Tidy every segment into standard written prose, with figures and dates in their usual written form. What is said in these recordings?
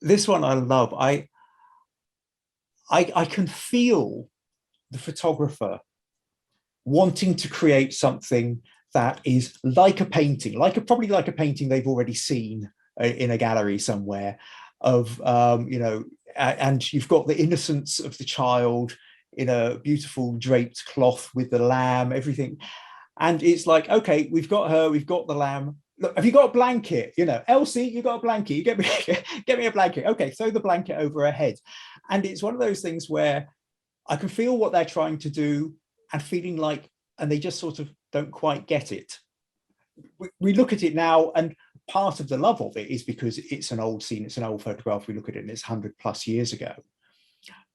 this one I love. I can feel the photographer wanting to create something that is like a painting, probably like a painting they've already seen in a gallery somewhere of, and you've got the innocence of the child in a beautiful draped cloth with the lamb, everything. And it's like, okay, we've got her, we've got the lamb. Look, have you got a blanket? Elsie, you got a blanket? You get me a blanket. Okay, throw the blanket over her head. And it's one of those things where I can feel what they're trying to do and feeling like, and they just sort of don't quite get it. We look at it now, and part of the love of it is because it's an old scene, it's an old photograph. We look at it and it's 100+ years ago.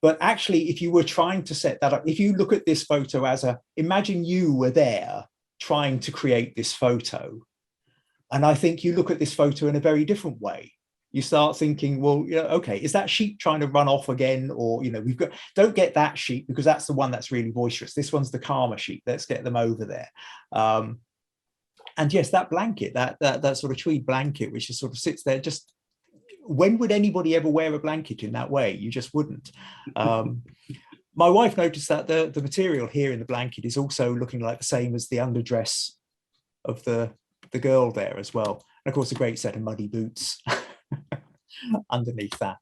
But actually, if you were trying to set that up, if you look at this photo as imagine you were there trying to create this photo. And I think you look at this photo in a very different way. You start thinking, well, okay, is that sheep trying to run off again? Or, don't get that sheep because that's the one that's really boisterous. This one's the calmer sheep. Let's get them over there. And yes, that blanket, that sort of tweed blanket, which just sort of sits there, just when would anybody ever wear a blanket in that way? You just wouldn't. My wife noticed that the material here in the blanket is also looking like the same as the underdress of the girl there as well. And of course, a great set of muddy boots underneath that.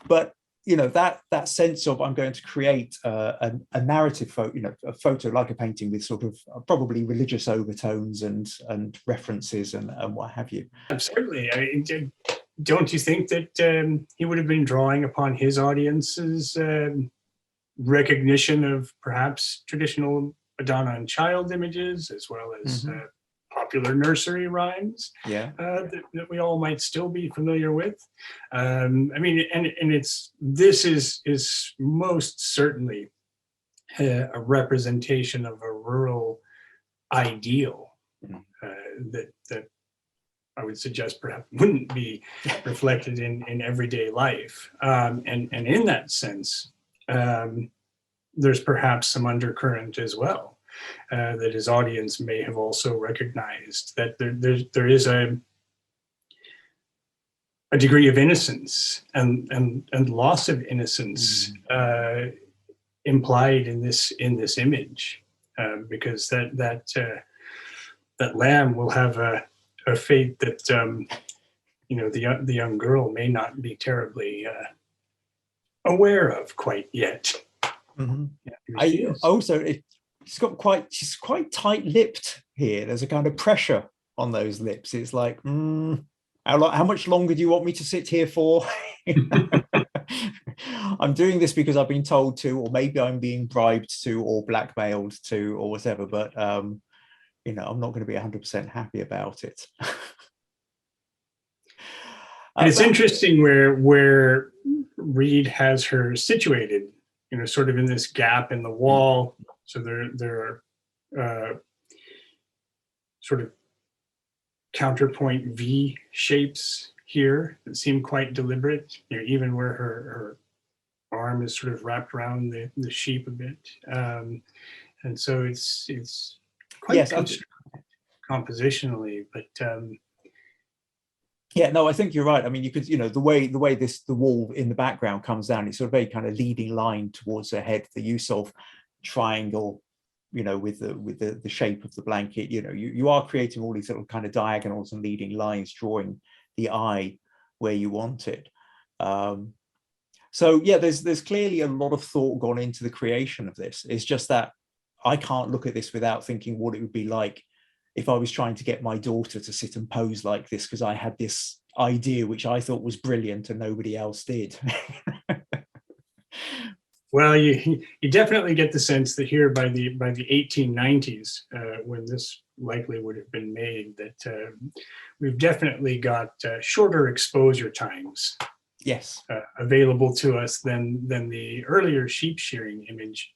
But that sense of I'm going to create a narrative photo, a photo like a painting with sort of probably religious overtones and references and what have you. Absolutely. Don't you think that he would have been drawing upon his audience's recognition of perhaps traditional Madonna and child images, as well as popular nursery rhymes that we all might still be familiar with? This is most certainly a representation of a rural ideal that I would suggest perhaps wouldn't be reflected in everyday life. And in that sense, there's perhaps some undercurrent as well. That his audience may have also recognized that there is a degree of innocence and loss of innocence implied in this image, because that lamb will have a fate that the young girl may not be terribly aware of quite yet. She's quite tight-lipped here. There's a kind of pressure on those lips. It's like, how much longer do you want me to sit here for? I'm doing this because I've been told to, or maybe I'm being bribed to, or blackmailed to, or whatever. But I'm not going to be 100% happy about it. It's interesting where Reid has her situated, sort of in this gap in the wall. So there are sort of counterpoint V shapes here that seem quite deliberate, even where her arm is sort of wrapped around the sheep a bit. And so it's quite compositionally, but yeah, no, I think you're right. I mean, you could, the way the wall in the background comes down, it's sort of very kind of leading line towards her head. The use of triangle, with the shape of the blanket, you are creating all these little kind of diagonals and leading lines, drawing the eye where you want it. So yeah, there's clearly a lot of thought gone into the creation of this. It's just that I can't look at this without thinking what it would be like if I was trying to get my daughter to sit and pose like this, because I had this idea which I thought was brilliant and nobody else did. Well, you definitely get the sense that here by the 1890s, when this likely would have been made, that we've definitely got shorter exposure times. Yes, available to us than the earlier sheep shearing image.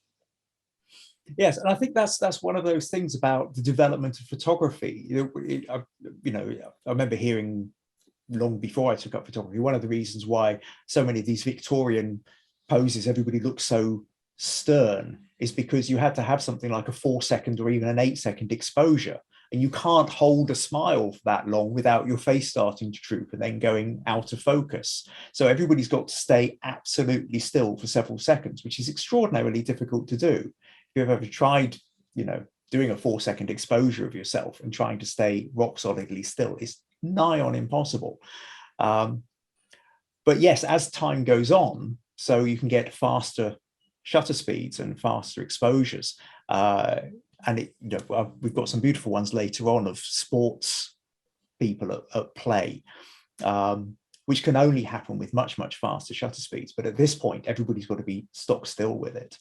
Yes, and I think that's one of those things about the development of photography. I remember hearing long before I took up photography, one of the reasons why so many of these Victorian poses, everybody looks so stern, is because you had to have something like a 4-second or even an 8-second exposure. and you can't hold a smile for that long without your face starting to droop and then going out of focus. So everybody's got to stay absolutely still for several seconds, which is extraordinarily difficult to do. If you've ever tried, doing a 4-second exposure of yourself and trying to stay rock solidly still, is nigh on impossible. But yes, as time goes on, so you can get faster shutter speeds and faster exposures. And we've got some beautiful ones later on of sports people at play, which can only happen with much, much faster shutter speeds. But at this point, everybody's got to be stock still with it.